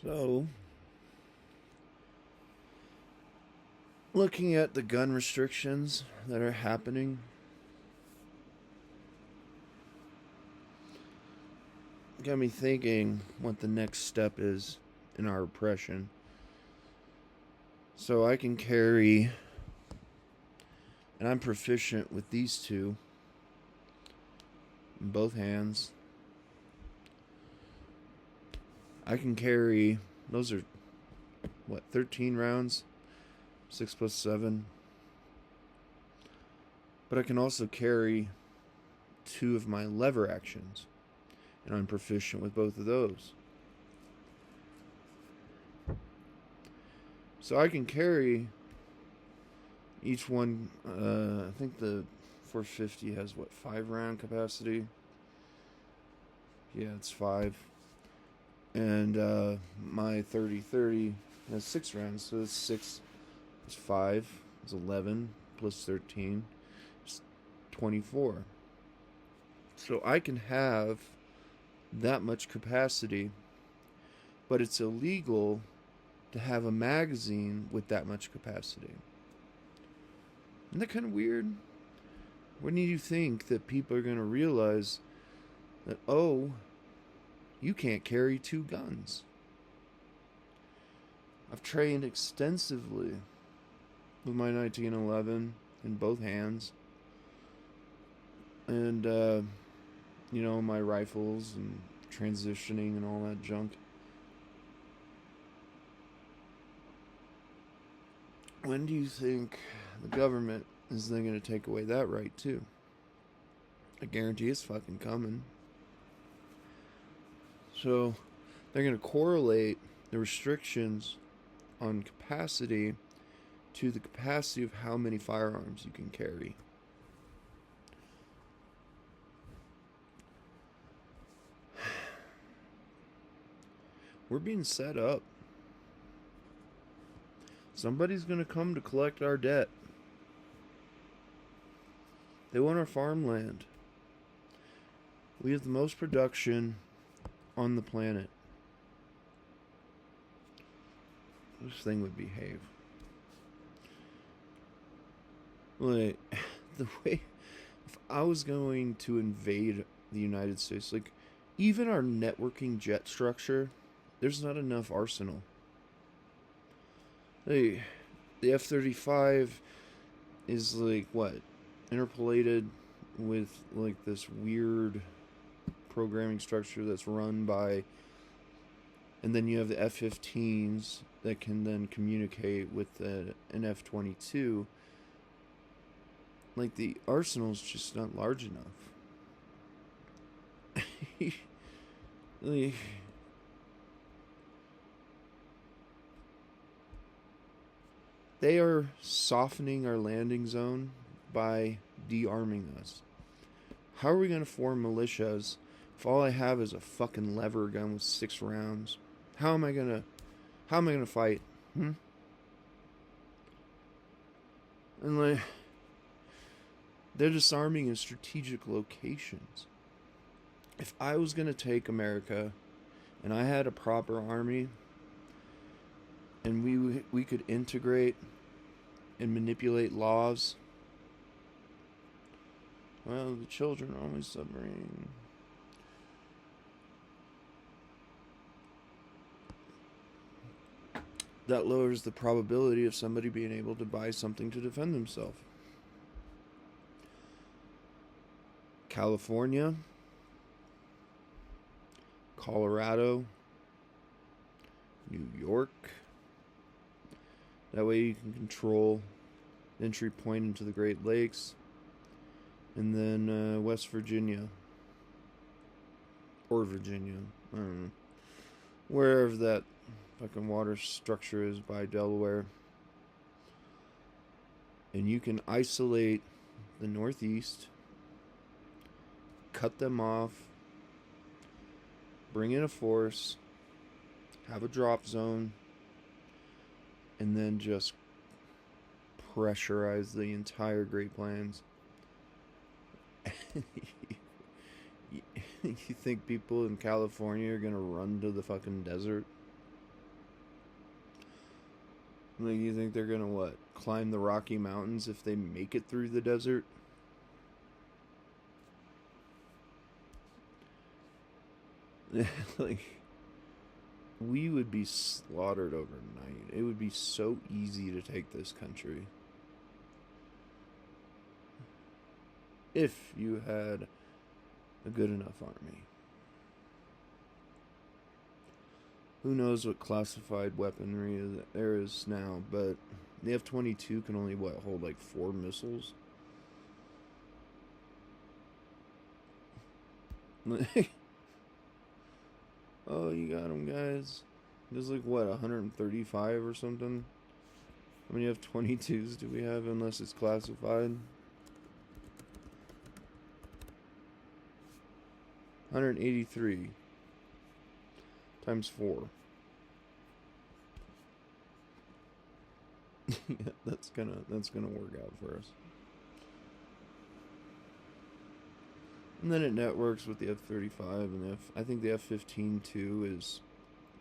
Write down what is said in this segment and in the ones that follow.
So, looking at the gun restrictions that are happening, got me thinking what the next step is in our repression. So I can carry, and I'm proficient with these two in both hands. I can carry, those are, 13 rounds? 6 plus 7. But I can also carry two of my lever actions, and I'm proficient with both of those. So I can carry each one. I think the 450 has 5 round capacity? Yeah, it's 5. And my 30-30 has 6 rounds, so it's 6. It's 5. It's 11 plus 13. It's 24. So I can have that much capacity, but it's illegal to have a magazine with that much capacity. Isn't that kind of weird? When do you think that people are going to realize that, oh, you can't carry 2 guns? I've trained extensively with my 1911 in both hands. And, my rifles and transitioning and all that junk. When do you think the government is then going to take away that right too? I guarantee it's fucking coming. So they're going to correlate the restrictions on capacity to the capacity of how many firearms you can carry. We're being set up. Somebody's going to come to collect our debt. They want our farmland. We have the most production on the planet. This thing would behave. Like, the way, if I was going to invade the United States, even our networking jet structure, there's not enough arsenal. The F-35 is interpolated with this weird programming structure that's run by, and then you have the F-15s that can then communicate with an F-22. The arsenal's just not large enough. They are softening our landing zone by de-arming us. How are we going to form militias if all I have is a fucking lever gun with 6 rounds? How am I going to fight? And they're disarming in strategic locations. If I was going to take America and I had a proper army and we could integrate and manipulate laws, well, the children are always submarine. That lowers the probability of somebody being able to buy something to defend themselves. California, Colorado, New York. That way you can control the entry point into the Great Lakes. And then West Virginia. Or Virginia. I don't know. Wherever that fucking water structure is by Delaware. And you can isolate the Northeast. Cut them off. Bring in a force. Have a drop zone. And then just pressurize the entire Great Plains. You think people in California are gonna run to the fucking desert? Like, you think they're gonna what? Climb the Rocky Mountains if they make it through the desert? Like, we would be slaughtered overnight. It would be so easy to take this country. If you had a good enough army. Who knows what classified weaponry there is now, but the F-22 can only, what, hold like 4 missiles? Oh, you got them, guys. There's like, what, 135 or something? How many F-22s do we have unless it's classified? 183 times 4. Yeah, that's gonna work out for us. And then it networks with the F-35 and I think the F-15 too is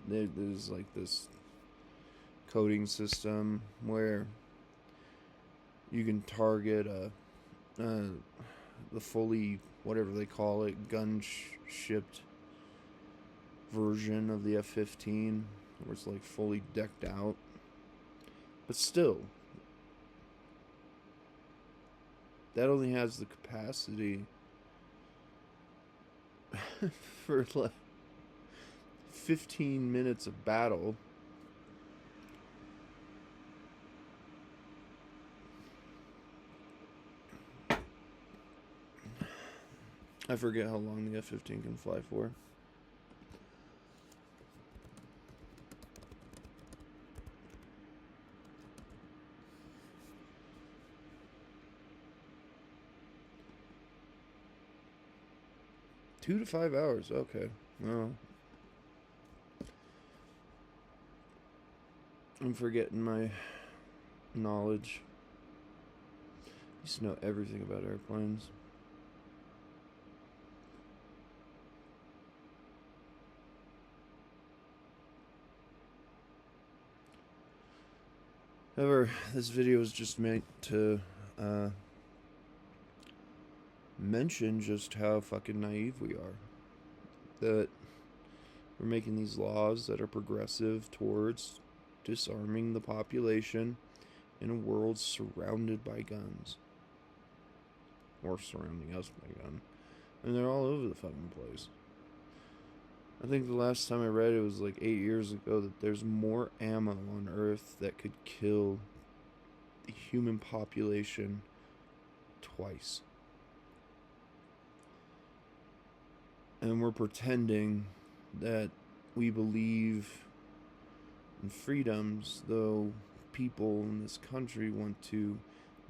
there's like this coding system where you can target the fully, whatever they call it, shipped version of the F-15, where it's like fully decked out. But still, that only has the capacity for like 15 minutes of battle. I forget how long the F-15 can fly for. Two to 5 hours, okay. Well, I'm forgetting my knowledge. I used to know everything about airplanes. However, this video is just meant to mention just how fucking naive we are. That we're making these laws that are progressive towards disarming the population in a world surrounded by guns. Or surrounding us by guns. And they're all over the fucking place. I think the last time I read it was like 8 years ago that there's more ammo on Earth that could kill the human population twice. And we're pretending that we believe in freedoms, though people in this country want to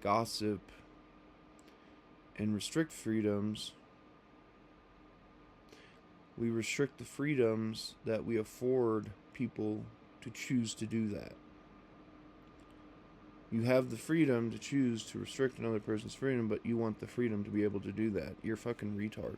gossip and restrict freedoms. We restrict the freedoms that we afford people to choose to do that. You have the freedom to choose to restrict another person's freedom, but you want the freedom to be able to do that. You're fucking retard.